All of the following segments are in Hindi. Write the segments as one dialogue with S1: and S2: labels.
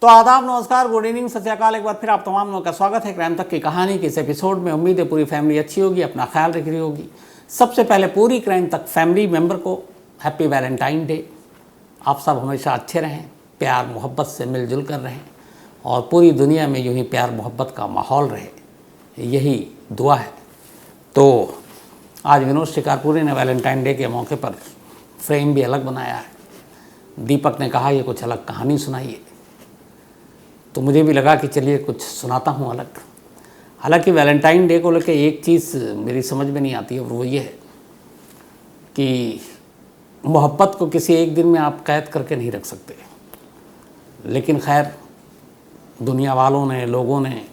S1: तो आदाब, नमस्कार, गुड इवनिंग, सत श्री अकाल। एक बार फिर आप तमाम लोगों का स्वागत है क्राइम तक की कहानी के इस एपिसोड में। उम्मीद है पूरी फैमिली अच्छी होगी, अपना ख्याल रख रही होगी। सबसे पहले पूरी क्राइम तक फैमिली मेंबर को हैप्पी वैलेंटाइन डे। आप सब हमेशा अच्छे रहें, प्यार मोहब्बत से मिलजुल कर रहें और पूरी दुनिया में यूँ ही प्यार मोहब्बत का माहौल रहे, यही दुआ है। तो आज विनोद शिकारपुरी ने वैलेंटाइन डे के मौके पर फ्रेम भी अलग बनाया है। दीपक ने कहा ये कुछ अलग कहानी सुनाइए, तो मुझे भी लगा कि चलिए कुछ सुनाता हूँ अलग। हालांकि वैलेंटाइन डे को लेकर एक चीज़ मेरी समझ में नहीं आती है, और वो ये है कि मोहब्बत को किसी एक दिन में आप कैद करके नहीं रख सकते। लेकिन खैर, दुनिया वालों ने, लोगों ने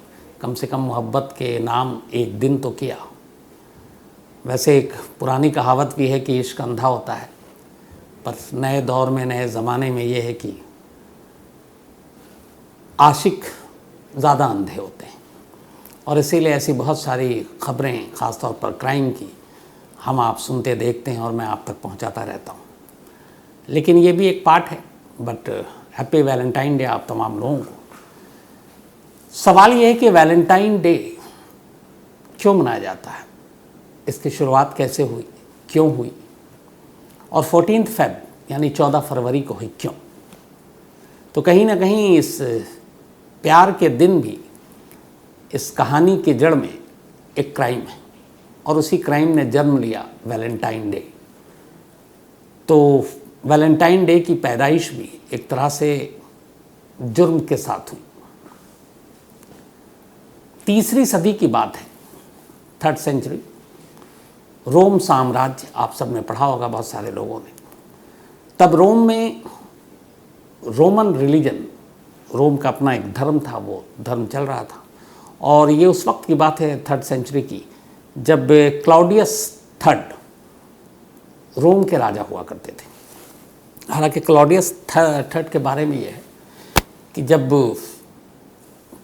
S1: कम से कम मोहब्बत के नाम एक दिन तो किया। वैसे एक पुरानी कहावत भी है कि इश्क अंधा होता है, पर नए दौर में, नए ज़माने में ये है कि आशिक ज़्यादा अंधे होते हैं। और इसीलिए ऐसी बहुत सारी ख़बरें, ख़ास तौर पर क्राइम की, हम आप सुनते देखते हैं और मैं आप तक पहुंचाता रहता हूं। लेकिन ये भी एक पार्ट है। बट हैप्पी वैलेंटाइन डे आप तमाम लोगों को। सवाल ये है कि वैलेंटाइन डे क्यों मनाया जाता है, इसकी शुरुआत कैसे हुई, क्यों हुई, और 14 फ़रवरी यानी 14 फरवरी को हुई क्यों। तो कहीं ना कहीं इस प्यार के दिन भी, इस कहानी की जड़ में एक क्राइम है, और उसी क्राइम ने जन्म लिया वैलेंटाइन डे। तो वैलेंटाइन डे की पैदाइश भी एक तरह से जुर्म के साथ हुई। 3री सदी की बात है, 3rd सेंचुरी। रोम साम्राज्य, आप सब ने पढ़ा होगा, बहुत सारे लोगों ने। तब रोम में रोमन रिलीजन, रोम का अपना एक धर्म था, वो धर्म चल रहा था। और ये उस वक्त की बात है, 3rd सेंचुरी की, जब क्लाउडियस III रोम के राजा हुआ करते थे। हालांकि क्लाउडियस III के बारे में ये है कि जब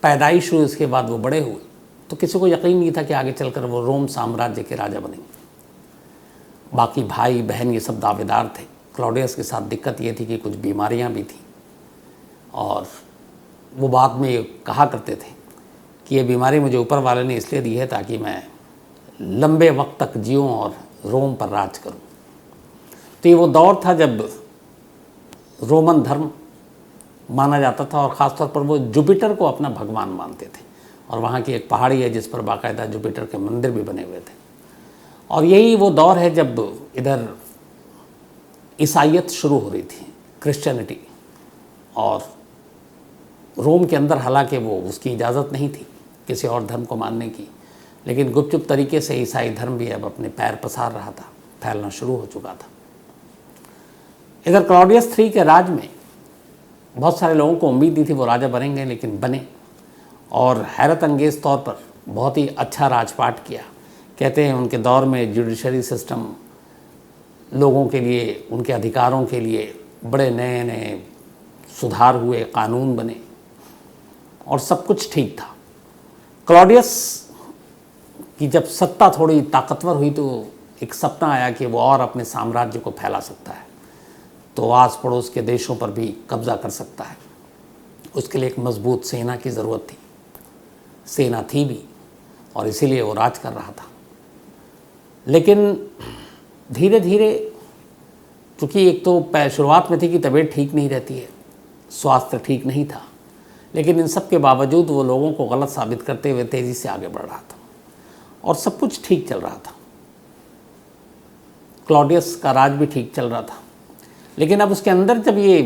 S1: पैदाइश हुई, उसके बाद वो बड़े हुए, तो किसी को यकीन नहीं था कि आगे चलकर वो रोम साम्राज्य के राजा बनेंगे। बाकी भाई बहन ये सब दावेदार थे। क्लाउडियस के साथ दिक्कत ये थी कि कुछ बीमारियां भी थी, और वो बाद में ये कहा करते थे कि ये बीमारी मुझे ऊपर वाले ने इसलिए दी है ताकि मैं लंबे वक्त तक जीऊँ और रोम पर राज करूँ। तो ये वो दौर था जब रोमन धर्म माना जाता था, और ख़ास तौर पर वो जुपिटर को अपना भगवान मानते थे। और वहाँ की एक पहाड़ी है जिस पर बाकायदा जुपिटर के मंदिर भी बने हुए थे। और यही वो दौर है जब इधर ईसाईयत शुरू हो रही थी, क्रिश्चियनिटी। और रोम के अंदर हालांकि वो उसकी इजाज़त नहीं थी किसी और धर्म को मानने की, लेकिन गुपचुप तरीके से ईसाई धर्म भी अब अपने पैर पसार रहा था, फैलना शुरू हो चुका था। इधर क्लाउडियस III के राज में बहुत सारे लोगों को उम्मीद नहीं थी वो राजा बनेंगे, लेकिन बने, और हैरत अंगेज़ तौर पर बहुत ही अच्छा राजपाट किया। कहते हैं उनके दौर में जुडिशरी सिस्टम, लोगों के लिए, उनके अधिकारों के लिए बड़े नए नए सुधार हुए, कानून बने, और सब कुछ ठीक था। क्लाउडियस की जब सत्ता थोड़ी ताकतवर हुई तो एक सपना आया कि वो और अपने साम्राज्य को फैला सकता है, तो आस पड़ोस के देशों पर भी कब्जा कर सकता है। उसके लिए एक मजबूत सेना की ज़रूरत थी। सेना थी भी, और इसीलिए वो राज कर रहा था। लेकिन धीरे धीरे, चूँकि एक तो शुरुआत में थी कि तबीयत ठीक नहीं रहती है, स्वास्थ्य ठीक नहीं था, लेकिन इन सब के बावजूद वो लोगों को गलत साबित करते हुए तेज़ी से आगे बढ़ रहा था, और सब कुछ ठीक चल रहा था। क्लाउडियस का राज भी ठीक चल रहा था। लेकिन अब उसके अंदर जब ये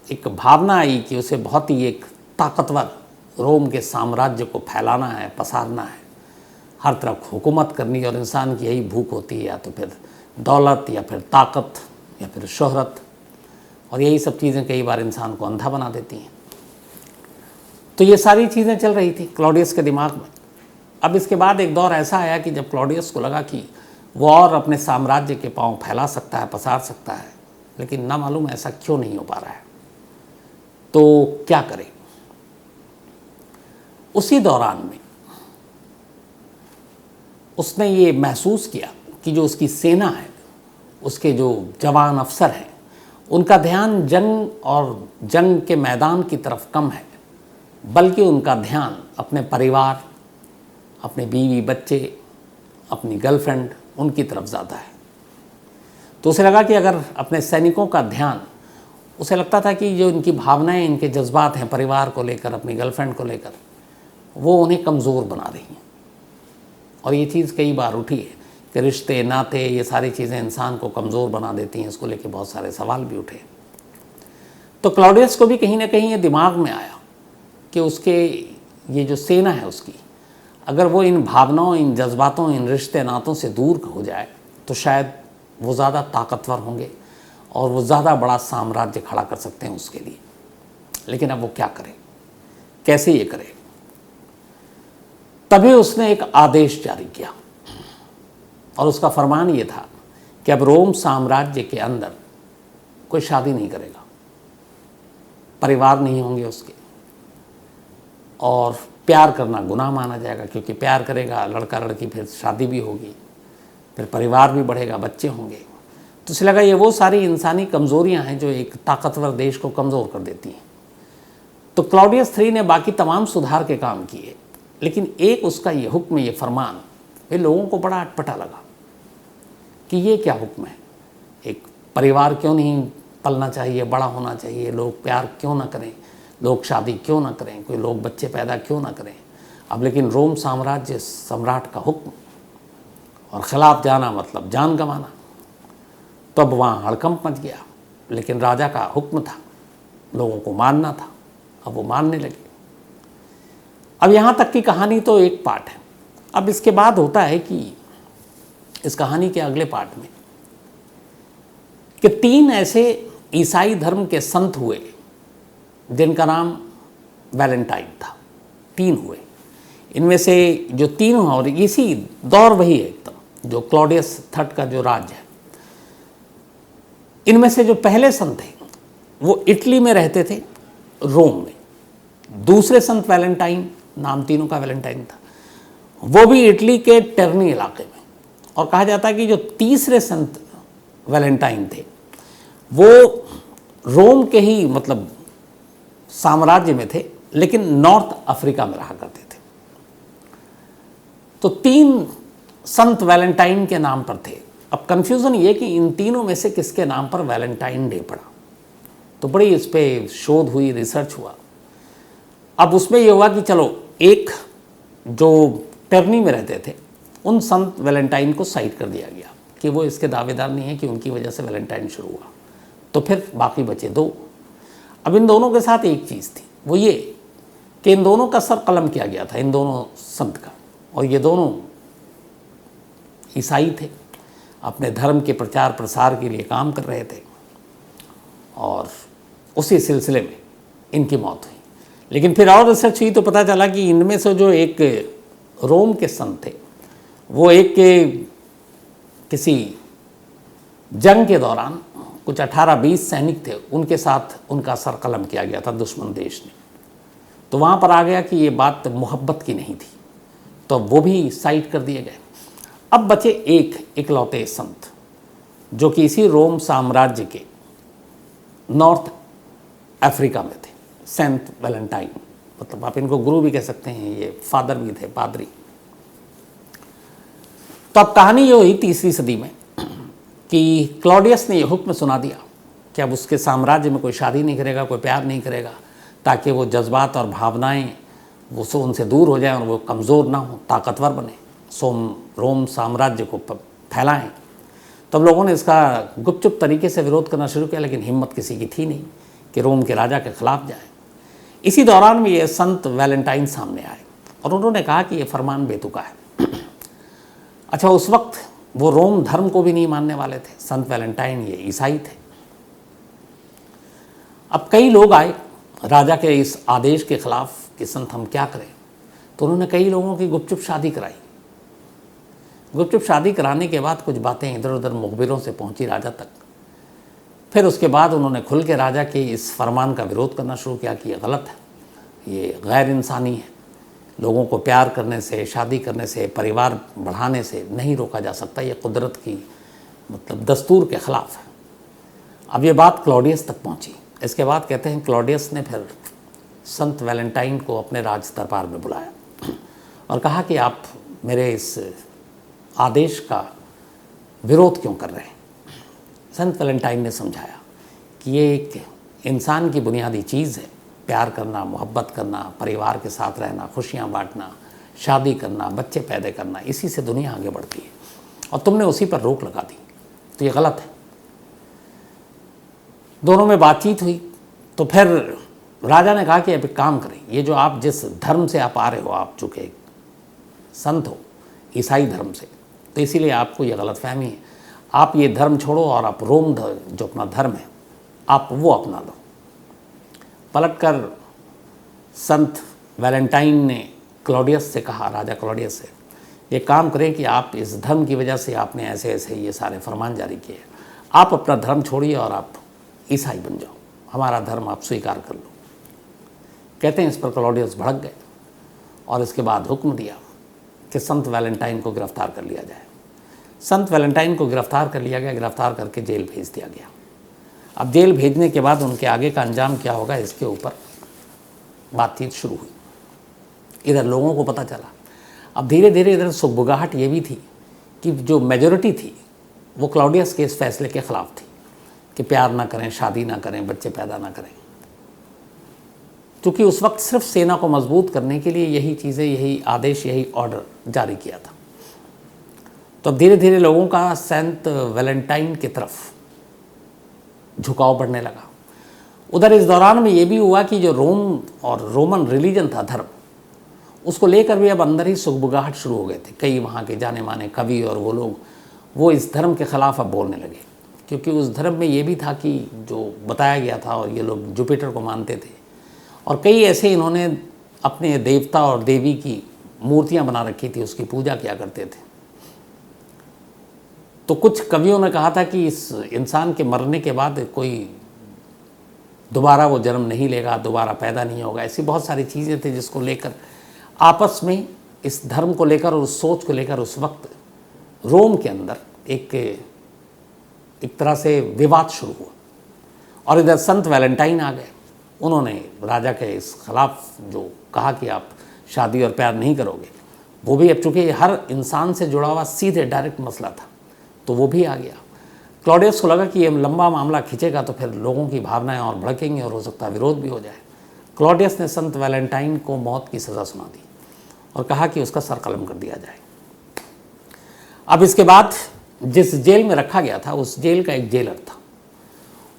S1: एक भावना आई कि उसे बहुत ही एक ताकतवर रोम के साम्राज्य को फैलाना है, पसारना है, हर तरफ हुकूमत करनी, और इंसान की यही भूख होती है, या तो फिर दौलत, या फिर ताकत, या फिर शोहरत, और यही सब चीज़ें कई बार इंसान को अंधा बना देती हैं। तो ये सारी चीज़ें चल रही थी क्लाउडियस के दिमाग में। अब इसके बाद एक दौर ऐसा आया कि जब क्लाउडियस को लगा कि वो और अपने साम्राज्य के पांव फैला सकता है, पसार सकता है, लेकिन ना मालूम ऐसा क्यों नहीं हो पा रहा है, तो क्या करे। उसी दौरान में उसने ये महसूस किया कि जो उसकी सेना है, उसके जो जवान अफसर हैं, उनका ध्यान जंग और जंग के मैदान की तरफ कम है, बल्कि उनका ध्यान अपने परिवार, अपने बीवी बच्चे, अपनी गर्लफ्रेंड, उनकी तरफ ज़्यादा है। तो उसे लगा कि अगर अपने सैनिकों का ध्यान, उसे लगता था कि जो इनकी भावनाएं, इनके जज्बात हैं परिवार को लेकर, अपनी गर्लफ्रेंड को लेकर, वो उन्हें कमज़ोर बना रही हैं। और ये चीज़ कई बार उठी है कि रिश्ते नाते, ये सारी चीज़ें इंसान को कमज़ोर बना देती हैं। इसको लेकर बहुत सारे सवाल भी उठे। तो क्लॉडियस को भी कहीं ना कहीं ये दिमाग में आया कि उसके ये जो सेना है उसकी, अगर वो इन भावनाओं, इन जज्बातों, इन रिश्ते नातों से दूर हो जाए तो शायद वो ज़्यादा ताकतवर होंगे और वो ज़्यादा बड़ा साम्राज्य खड़ा कर सकते हैं उसके लिए। लेकिन अब वो क्या करे, कैसे ये करे? तभी उसने एक आदेश जारी किया और उसका फरमान ये था कि अब रोम साम्राज्य के अंदर कोई शादी नहीं करेगा, परिवार नहीं होंगे उसके, और प्यार करना गुनाह माना जाएगा, क्योंकि प्यार करेगा लड़का लड़की, फिर शादी भी होगी, फिर परिवार भी बढ़ेगा, बच्चे होंगे। तो उसे लगा ये वो सारी इंसानी कमज़ोरियां हैं जो एक ताकतवर देश को कमज़ोर कर देती हैं। तो क्लॉडियस III ने बाकी तमाम सुधार के काम किए, लेकिन एक उसका ये हुक्म, ये फरमान, ये लोगों को बड़ा अटपटा लगा कि ये क्या हुक्म है। एक परिवार क्यों नहीं पलना चाहिए, बड़ा होना चाहिए, लोग प्यार क्यों ना करें, लोग शादी क्यों ना करें, कोई लोग बच्चे पैदा क्यों ना करें। अब लेकिन रोम साम्राज्य सम्राट का हुक्म, और ख़िलाफ़ जाना मतलब जान गंवाना। तो अब वहाँ हड़कंप मच गया, लेकिन राजा का हुक्म था, लोगों को मानना था, अब वो मानने लगे। अब यहाँ तक की कहानी तो एक पार्ट है। अब इसके बाद होता है कि इस कहानी के अगले पार्ट में कि 3 ऐसे ईसाई धर्म के संत हुए जिनका नाम वैलेंटाइन था। 3 हुए, इनमें से जो 3 हुआ, और इसी दौर वही है एकदम जो क्लॉडियस III का जो राज्य है। इनमें से जो पहले संत थे वो इटली में रहते थे, रोम में। दूसरे संत वैलेंटाइन, नाम तीनों का वैलेंटाइन था, वो भी इटली के टर्नी इलाके में। और कहा जाता है कि जो तीसरे संत वैलेंटाइन थे वो रोम के ही मतलब साम्राज्य में थे, लेकिन नॉर्थ अफ्रीका में रहा करते थे। तो 3 संत वैलेंटाइन के नाम पर थे। अब कन्फ्यूज़न ये कि इन तीनों में से किसके नाम पर वैलेंटाइन डे पड़ा। तो बड़ी इस पर शोध हुई, रिसर्च हुआ। अब उसमें ये हुआ कि चलो, एक जो टर्नी में रहते थे उन संत वैलेंटाइन को साइड कर दिया गया कि वो इसके दावेदार नहीं है कि उनकी वजह से वैलेंटाइन शुरू हुआ। तो फिर बाकी बचे 2। अब इन दोनों के साथ एक चीज़ थी, वो ये कि इन दोनों का सर कलम किया गया था, इन दोनों संत का। और ये दोनों ईसाई थे, अपने धर्म के प्रचार प्रसार के लिए काम कर रहे थे, और उसी सिलसिले में इनकी मौत हुई। लेकिन फिर और रिसर्च हुई तो पता चला कि इनमें से जो एक रोम के संत थे वो एक के किसी जंग के दौरान कुछ 18-20 सैनिक थे, उनके साथ उनका सर कलम किया गया था दुश्मन देश ने। तो वहाँ पर आ गया कि ये बात मोहब्बत की नहीं थी, तो वो भी साइड कर दिए गए। अब बचे एक इकलौते संत जो कि इसी रोम साम्राज्य के नॉर्थ अफ्रीका में थे, सेंट वैलेंटाइन। मतलब आप इनको गुरु भी कह सकते हैं, ये फादर भी थे, पादरी। तो अब कहानी ये हुई 3वीं सदी में कि क्लॉडियस ने ये हुक्म सुना दिया कि अब उसके साम्राज्य में कोई शादी नहीं करेगा, कोई प्यार नहीं करेगा, ताकि वो जज्बात और भावनाएं वो उनसे दूर हो जाएं और वो कमज़ोर ना हो, ताकतवर बने, रोम साम्राज्य को फैलाएं। तो अब लोगों ने इसका गुपचुप तरीके से विरोध करना शुरू किया, लेकिन हिम्मत किसी की थी नहीं कि रोम के राजा के खिलाफ जाए। इसी दौरान में ये संत वैलेंटाइन सामने आए और उन्होंने कहा कि ये फरमान बेतुका है। अच्छा, उस वक्त वो रोम धर्म को भी नहीं मानने वाले थे संत वैलेंटाइन, ये ईसाई थे। अब कई लोग आए राजा के इस आदेश के खिलाफ कि संत हम क्या करें। तो उन्होंने कई लोगों की गुपचुप शादी कराई। गुपचुप शादी कराने के बाद कुछ बातें इधर उधर मुखबिरों से पहुंची राजा तक। फिर उसके बाद उन्होंने खुल के राजा के इस फरमान का विरोध करना शुरू किया कि ये गलत है, ये गैर इंसानी है, लोगों को प्यार करने से, शादी करने से, परिवार बढ़ाने से नहीं रोका जा सकता, ये कुदरत की मतलब दस्तूर के ख़िलाफ़ है। अब ये बात क्लॉडियस तक पहुंची। इसके बाद कहते हैं क्लॉडियस ने फिर संत वैलेंटाइन को अपने राज दरबार में बुलाया और कहा कि आप मेरे इस आदेश का विरोध क्यों कर रहे हैं। संत वैलेंटाइन ने समझाया कि ये एक इंसान की बुनियादी चीज़ है, प्यार करना, मोहब्बत करना, परिवार के साथ रहना, खुशियाँ बांटना, शादी करना, बच्चे पैदा करना, इसी से दुनिया आगे बढ़ती है और तुमने उसी पर रोक लगा दी, तो ये गलत है। दोनों में बातचीत हुई तो फिर राजा ने कहा कि अब एक काम करें, ये जो आप जिस धर्म से आप आ रहे हो, आप चूँकि संत हो ईसाई धर्म से, तो इसीलिए आपको ये गलतफहमी है, आप ये धर्म छोड़ो और आप रोम जो अपना धर्म है आप वो अपना लो। पलटकर संत वैलेंटाइन ने क्लॉडियस से कहा, राजा क्लॉडियस से, ये काम करें कि आप इस धर्म की वजह से आपने ऐसे ऐसे ये सारे फरमान जारी किए, आप अपना धर्म छोड़िए और आप ईसाई बन जाओ, हमारा धर्म आप स्वीकार कर लो। कहते हैं इस पर क्लॉडियस भड़क गए और इसके बाद हुक्म दिया कि संत वैलेंटाइन को गिरफ्तार कर लिया जाए। संत वैलेंटाइन को गिरफ्तार कर लिया गया, गिरफ्तार करके जेल भेज दिया गया। अब जेल भेजने के बाद उनके आगे का अंजाम क्या होगा, इसके ऊपर बातचीत शुरू हुई। इधर लोगों को पता चला। अब धीरे धीरे इधर सुगबुगाहट ये भी थी कि जो मेजॉरिटी थी वो क्लॉडियस के इस फैसले के ख़िलाफ़ थी कि प्यार ना करें, शादी ना करें, बच्चे पैदा ना करें, क्योंकि उस वक्त सिर्फ सेना को मजबूत करने के लिए यही चीज़ें, यही आदेश, यही ऑर्डर जारी किया था। तो अब धीरे धीरे लोगों का संत वैलेंटाइन की तरफ झुकाव बढ़ने लगा। उधर इस दौरान में ये भी हुआ कि जो रोम और रोमन रिलीजन था, धर्म, उसको लेकर भी अब अंदर ही सुगबुगाहट शुरू हो गए थे। कई वहाँ के जाने माने कवि और वो लोग वो इस धर्म के ख़िलाफ़ अब बोलने लगे, क्योंकि उस धर्म में ये भी था कि जो बताया गया था, और ये लोग जुपिटर को मानते थे और कई ऐसे इन्होंने अपने देवता और देवी की मूर्तियाँ बना रखी थी, उसकी पूजा किया करते थे। तो कुछ कवियों ने कहा था कि इस इंसान के मरने के बाद कोई दोबारा वो जन्म नहीं लेगा, दोबारा पैदा नहीं होगा। ऐसी बहुत सारी चीज़ें थी जिसको लेकर आपस में, इस धर्म को लेकर और उस सोच को लेकर उस वक्त रोम के अंदर एक तरह से विवाद शुरू हुआ। और इधर संत वैलेंटाइन आ गए। उन्होंने राजा के इस खिलाफ जो कहा कि आप शादी और प्यार नहीं करोगे, वो भी अब चूँकि हर इंसान से जुड़ा हुआ सीधे डायरेक्ट मसला था, तो वो भी आ गया। क्लॉडियस को लगा कि ये लंबा मामला खींचेगा तो फिर लोगों की भावनाएं और भड़केंगी और हो सकता है विरोध भी हो जाए। क्लॉडियस ने संत वैलेंटाइन को मौत की सज़ा सुना दी और कहा कि उसका सर कलम कर दिया जाए। अब इसके बाद जिस जेल में रखा गया था, उस जेल का एक जेलर था।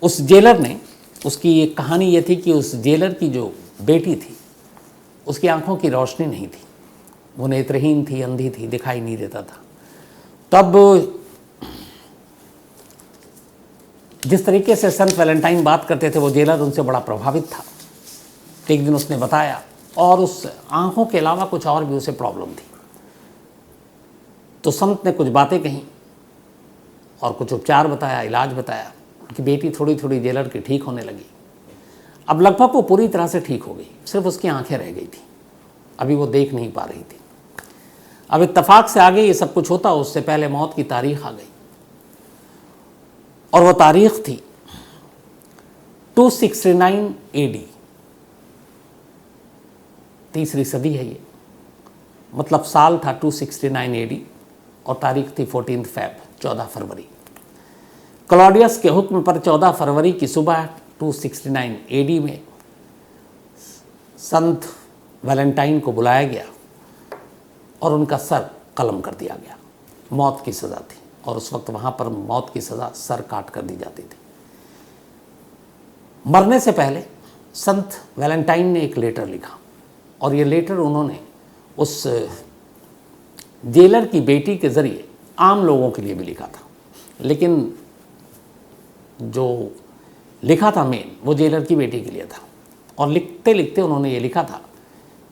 S1: उस जेलर ने, उसकी एक कहानी ये थी कि उस जेलर की जो बेटी थी, उसकी आंखों की रोशनी नहीं थी, वो नेत्रहीन थी, अंधी थी, दिखाई नहीं देता था। तब जिस तरीके से संत वैलेंटाइन बात करते थे, वो जेलर उनसे बड़ा प्रभावित था। एक दिन उसने बताया, और उस आंखों के अलावा कुछ और भी उसे प्रॉब्लम थी। तो संत ने कुछ बातें कहीं और कुछ उपचार बताया, इलाज बताया कि बेटी थोड़ी थोड़ी जेलर की ठीक होने लगी। अब लगभग वो पूरी तरह से ठीक हो गई, सिर्फ उसकी आंखें रह गई थी, अभी वो देख नहीं पा रही थी। अब इत्तफाक से आगे ये सब कुछ होता, उससे पहले मौत की तारीख आ गई, और वो तारीख थी 269 AD, तीसरी सदी है ये, मतलब साल था 269 AD और तारीख थी 14 फ़रवरी, 14 फरवरी। क्लॉडियस के हुक्म पर 14 फरवरी की सुबह 269 AD में संत वैलेंटाइन को बुलाया गया और उनका सर कलम कर दिया गया। मौत की सज़ा थी, और उस वक्त वहाँ पर मौत की सज़ा सर काट कर दी जाती थी। मरने से पहले संत वैलेंटाइन ने एक लेटर लिखा, और ये लेटर उन्होंने उस जेलर की बेटी के ज़रिए आम लोगों के लिए भी लिखा था, लेकिन जो लिखा था मेन, वो जेलर की बेटी के लिए था। और लिखते लिखते उन्होंने ये लिखा था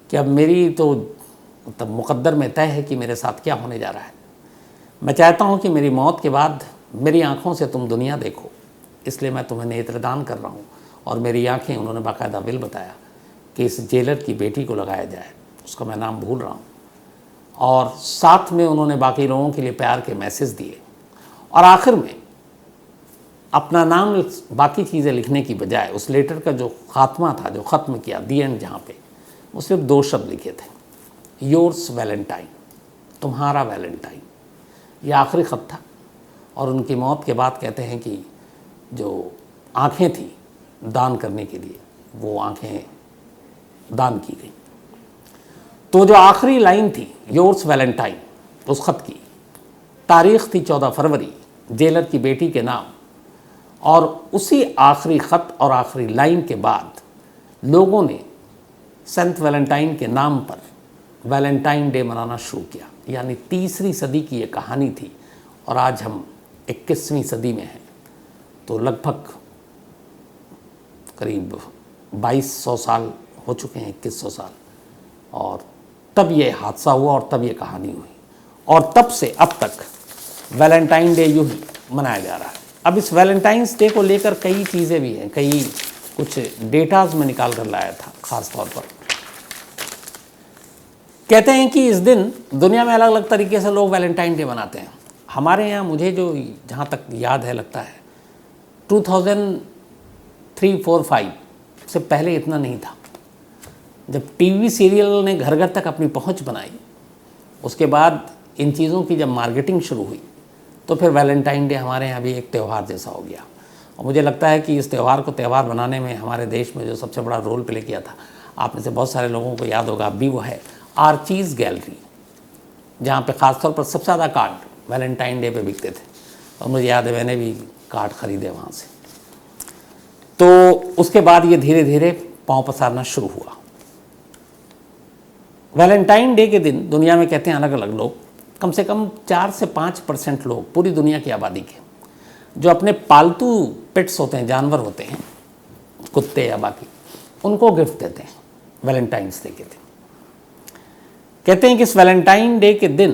S1: कि अब मेरी तो तब मुकद्दर में तय है कि मेरे साथ क्या होने जा रहा है। मैं चाहता हूँ कि मेरी मौत के बाद मेरी आँखों से तुम दुनिया देखो, इसलिए मैं तुम्हें नेत्रदान कर रहा हूँ। और मेरी आँखें, उन्होंने बाकायदा विल बताया कि इस जेलर की बेटी को लगाया जाए, उसका मैं नाम भूल रहा हूँ। और साथ में उन्होंने बाकी लोगों के लिए प्यार के मैसेज दिए, और आखिर में अपना नाम बाकी चीज़ें लिखने की बजाय उस लेटर का जो खात्मा था, जो ख़त्म किया, दी एंड, जहाँ पे वो सिर्फ 2 शब्द लिखे थे, योर्स वैलेंटाइन, तुम्हारा वैलेंटाइन। ये आखिरी ख़त था। और उनकी मौत के बाद कहते हैं कि जो आँखें थी दान करने के लिए, वो आँखें दान की गई। तो जो आखिरी लाइन थी योर्स वैलेंटाइन, उस ख़त की तारीख़ थी 14 फरवरी, जेलर की बेटी के नाम। और उसी आखिरी ख़त और आखिरी लाइन के बाद लोगों ने सेंट वैलेंटाइन के नाम पर वैलेंटाइन डे मनाना शुरू किया। यानी 3री सदी की ये कहानी थी और आज हम 21वीं सदी में हैं। तो लगभग करीब 2200 साल हो चुके हैं, 2100 साल। और तब ये हादसा हुआ और तब ये कहानी हुई और तब से अब तक वैलेंटाइन डे यूँ ही मनाया जा रहा है। अब इस वैलेंटाइंस डे को लेकर कई चीज़ें भी हैं, कई कुछ डेटाज में निकाल कर लाया था। ख़ास तौर पर कहते हैं कि इस दिन दुनिया में अलग अलग तरीके से लोग वैलेंटाइन डे मनाते हैं। हमारे यहाँ, मुझे जो जहाँ तक याद है, लगता है 2003, 4, 5 से पहले इतना नहीं था। जब टीवी सीरियल ने घर घर तक अपनी पहुँच बनाई, उसके बाद इन चीज़ों की जब मार्केटिंग शुरू हुई, तो फिर वैलेंटाइन डे हमारे यहाँ भी एक त्यौहार जैसा हो गया। और मुझे लगता है कि इस त्यौहार को त्यौहार बनाने में हमारे देश में जो सबसे बड़ा रोल प्ले किया था, आप में से बहुत सारे लोगों को याद होगा अभी, वो है आर्चीज़ गैलरी, जहाँ पे ख़ासतौर पर सबसे ज़्यादा कार्ड वैलेंटाइन डे पे बिकते थे। और मुझे याद है मैंने भी कार्ड ख़रीदे वहाँ से। तो उसके बाद ये धीरे धीरे पाँव पसारना शुरू हुआ। वैलेंटाइन डे के दिन दुनिया में कहते हैं अलग अलग लोग, कम से कम 4 से 5% लोग पूरी दुनिया की आबादी के, जो अपने पालतू पेट्स होते हैं, जानवर होते हैं, कुत्ते या बाकी, उनको गिफ्ट देते हैं वैलेंटाइंस डे के दिन। कहते हैं कि इस वैलेंटाइन डे के दिन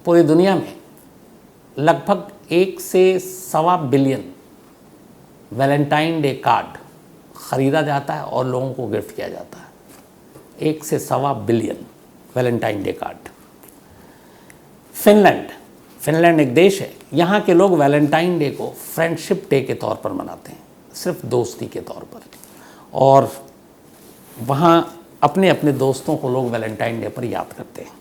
S1: पूरी दुनिया में लगभग 1 से 1.25 बिलियन वैलेंटाइन डे कार्ड ख़रीदा जाता है और लोगों को गिफ्ट किया जाता है। 1 से 1.25 billion Valentine day card. Finland एक देश है, यहाँ के लोग वैलेंटाइन डे को फ्रेंडशिप डे के तौर पर मनाते हैं, सिर्फ दोस्ती के तौर पर। और वहाँ अपने अपने दोस्तों को लोग वैलेंटाइन डे पर याद करते हैं।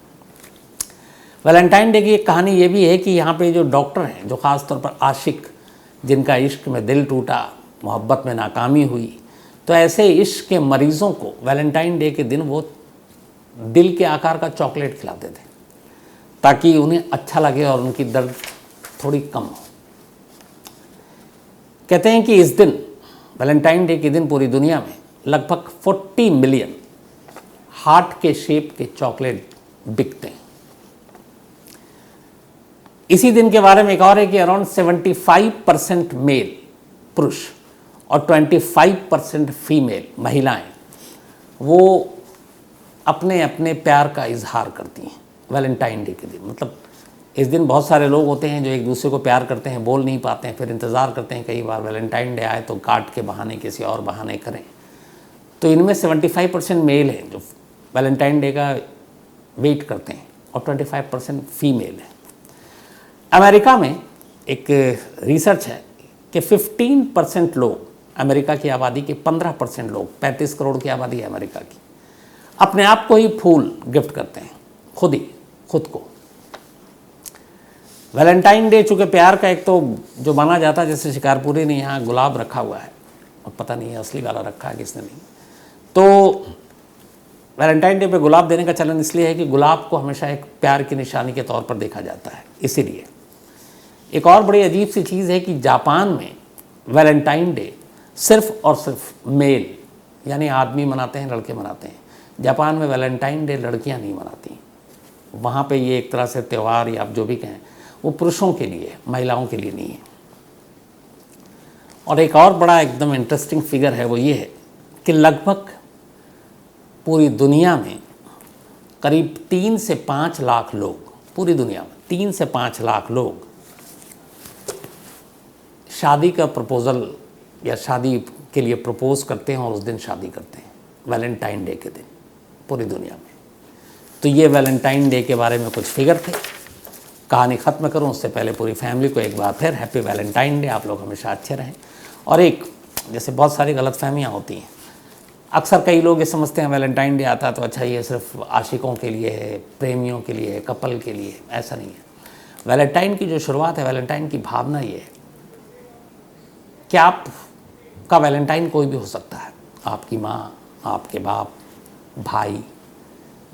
S1: वैलेंटाइन डे की एक कहानी ये भी है कि यहाँ पे जो डॉक्टर हैं, जो ख़ास तौर पर आशिक, जिनका इश्क में दिल टूटा, मोहब्बत में नाकामी हुई, तो ऐसे इश्क के मरीज़ों को वैलेंटाइन डे के दिन वो दिल के आकार का चॉकलेट खिलाते थे, ताकि उन्हें अच्छा लगे और उनकी दर्द थोड़ी कम हो। कहते हैं कि इस दिन, वैलेंटाइन डे के दिन, पूरी दुनिया में लगभग 40 मिलियन हार्ट के शेप के चॉकलेट बिकते हैं। इसी दिन के बारे में एक और है कि अराउंड 75% मेल, पुरुष, और 25% फीमेल, महिलाएं, वो अपने अपने प्यार का इजहार करती हैं वैलेंटाइन डे के दिन। मतलब इस दिन बहुत सारे लोग होते हैं जो एक दूसरे को प्यार करते हैं, बोल नहीं पाते हैं, फिर इंतज़ार करते हैं कई बार वैलेंटाइन डे आए तो कार्ड के बहाने किसी और बहाने करें। तो इनमें 75% मेल है जो वैलेंटाइन डे का वेट करते हैं और 25% फीमेल है। अमेरिका में एक रिसर्च है कि 15% लोग, अमेरिका की आबादी के 15% लोग, 35 करोड़ की आबादी है अमेरिका की, अपने आप को ही फूल गिफ्ट करते हैं, खुद को। वैलेंटाइन डे चूँकि प्यार का एक तो जो माना जाता है, जैसे शिकारपुरी ने यहाँ गुलाब रखा हुआ है और पता नहीं है असली वाला रखा है किसने नहीं, तो वैलेंटाइन डे पे गुलाब देने का चलन इसलिए है कि गुलाब को हमेशा एक प्यार की निशानी के तौर पर देखा जाता है। इसीलिए एक और बड़ी अजीब सी चीज़ है कि जापान में वैलेंटाइन डे सिर्फ और सिर्फ मेल, यानी आदमी मनाते हैं, लड़के मनाते हैं। जापान में वैलेंटाइन डे लड़कियां नहीं मनाती। वहाँ पे ये एक तरह से त्यौहार, या आप जो भी कहें, वो पुरुषों के लिए, महिलाओं के लिए नहीं है। और एक और बड़ा एकदम इंटरेस्टिंग फिगर है, वो ये है कि लगभग पूरी दुनिया में करीब 3 से 5 लाख लोग, पूरी दुनिया में 3 से 5 लाख लोग शादी का प्रपोज़ल या शादी के लिए प्रपोज करते हैं और उस दिन शादी करते हैं वैलेंटाइन डे के दिन, पूरी दुनिया में। तो ये वैलेंटाइन डे के बारे में कुछ फिगर थे। कहानी ख़त्म करूं उससे पहले पूरी फैमिली को एक बार फिर हैप्पी वैलेंटाइन डे। आप लोग हमेशा अच्छे रहें। और एक जैसे बहुत सारी गलतफहमियां होती हैं, अक्सर कई लोग ये समझते हैं वैलेंटाइन डे आता तो अच्छा ये सिर्फ आशिकों के लिए है, प्रेमियों के लिए है, कपल के लिए। ऐसा नहीं है। वैलेंटाइन की जो शुरुआत है, वैलेंटाइन की भावना ये है कि आपका वैलेंटाइन कोई भी हो सकता है। आपकी माँ, आपके बाप, भाई,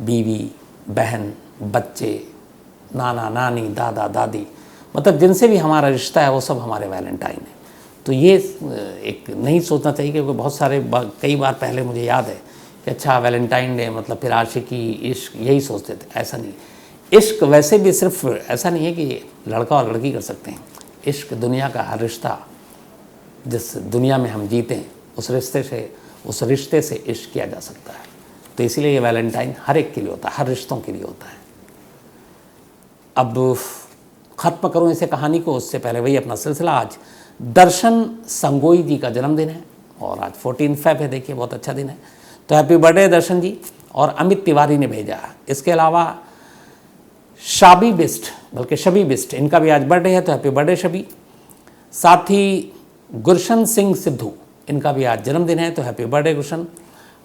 S1: बीवी, बहन, बच्चे, नाना नानी, दादा दादी, मतलब जिनसे भी हमारा रिश्ता है वो सब हमारे वैलेंटाइन है। तो ये एक नहीं सोचना चाहिए, क्योंकि बहुत सारे कई बार पहले मुझे याद है कि अच्छा वैलेंटाइन डे मतलब फिर आशिकी, इश्क, यही सोचते थे। ऐसा नहीं। इश्क वैसे भी सिर्फ ऐसा नहीं है कि लड़का और लड़की कर सकते हैं। इश्क दुनिया का हर रिश्ता, जिस दुनिया में हम जीते हैं उस रिश्ते से इश्क किया जा सकता है। तो इसीलिए ये वैलेंटाइन हर एक के लिए होता है, हर रिश्तों के लिए होता है। अब ख़त्म करूँ इसे कहानी को, उससे पहले वही अपना सिलसिला। आज दर्शन संगोई जी का जन्मदिन है और आज 14 फ़रवरी है। देखिए बहुत अच्छा दिन है। तो हैप्पी बर्थडे दर्शन जी। और अमित तिवारी ने भेजा है। इसके अलावा शबी बिस्ट, इनका भी आज बर्थडे है, तो हैप्पी बर्थडे शबी। साथ ही गुरशन सिंह सिद्धू, इनका भी आज जन्मदिन है, तो हैप्पी बर्थडे गुरशन।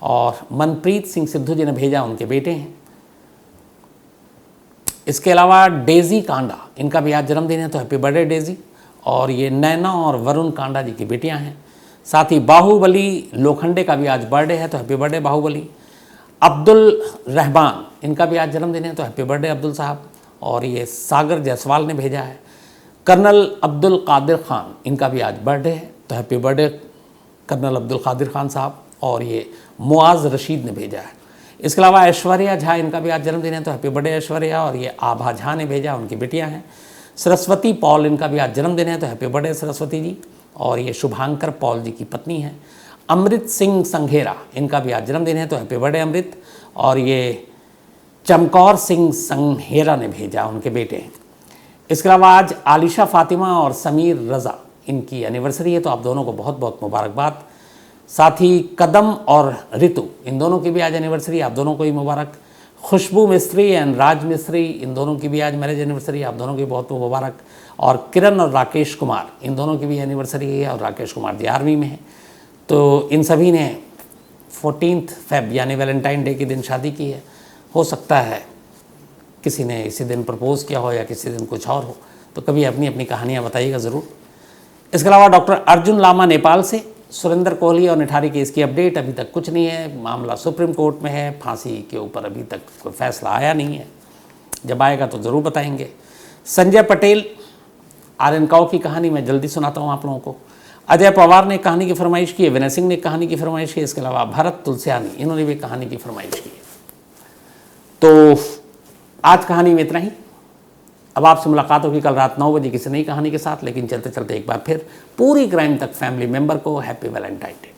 S1: और मनप्रीत सिंह सिद्धू जी ने भेजा, उनके बेटे हैं। इसके अलावा डेजी कांडा, इनका भी आज जन्मदिन है, तो हैप्पी बर्थडे डेजी। और ये नैना और वरुण कांडा जी की बेटियां हैं। साथ ही बाहुबली लोखंडे का भी आज बर्थडे है, तो हैप्पी बर्थडे बाहुबली। अब्दुल रहमान, इनका भी आज जन्मदिन है, तो हैप्पी बर्थडे अब्दुल साहब। और ये सागर जायसवाल ने भेजा है। कर्नल अब्दुल कादिर खान, इनका भी आज बर्थडे है, तो happy birthday colonel Abdul Qadir Khan साहब। और ये मुआज़ रशीद ने भेजा है। इसके अलावा ऐश्वर्या झा, इनका भी आज जन्मदिन है, तो हैप्पी बर्थडे ऐश्वर्या। और ये आभा झा ने भेजा, उनकी बेटियां हैं। सरस्वती पॉल, इनका भी आज जन्मदिन है, तो हैप्पी बर्थडे सरस्वती जी। और ये शुभांकर पॉल जी की पत्नी है। अमृत सिंह संघेरा, इनका भी आज जन्मदिन है, तो हैप्पी बर्थडे अमृत। और ये चमकौर सिंह संघेरा ने भेजा, उनके बेटे हैं। इसके अलावा आज आलिशा फातिमा और समीर रज़ा, इनकी एनिवर्सरी है, तो आप दोनों को बहुत बहुत मुबारकबाद। साथ ही कदम और ऋतु, इन दोनों की भी आज एनिवर्सरी, आप दोनों को ही मुबारक। खुशबू मिस्त्री एंड राज मिस्त्री, इन दोनों की भी आज मैरिज एनिवर्सरी, आप दोनों की बहुत बहुत मुबारक। और किरण और राकेश कुमार, इन दोनों की भी एनिवर्सरी है, और राकेश कुमार जी आर्मी में हैं। तो इन सभी ने 14 फ़रवरी यानी वैलेंटाइन डे के दिन शादी की है। हो सकता है किसी ने इसी दिन प्रपोज़ किया हो या किसी दिन कुछ और हो, तो कभी अपनी अपनी कहानियाँ बताइएगा ज़रूर। इसके अलावा डॉक्टर अर्जुन लामा नेपाल से, सुरेंद्र कोहली और निठारी की इसकी अपडेट अभी तक कुछ नहीं है। मामला सुप्रीम कोर्ट में है, फांसी के ऊपर अभी तक कोई फैसला आया नहीं है। जब आएगा तो ज़रूर बताएंगे। संजय पटेल, आर्यन काऊ की कहानी मैं जल्दी सुनाता हूँ आप लोगों को। अजय पवार ने कहानी की फरमाइश की है, विनय सिंह ने कहानी की फरमाइश की। इसके अलावा भरत तुलसियानी, इन्होंने भी कहानी की फरमाइश की है। तो आज कहानी में इतना ही। अब आपसे मुलाकात होगी कल रात 9 बजे किसी नई कहानी के साथ। लेकिन चलते चलते एक बार फिर पूरी क्राइम तक फैमिली मेंबर को हैप्पी वैलेंटाइन डे।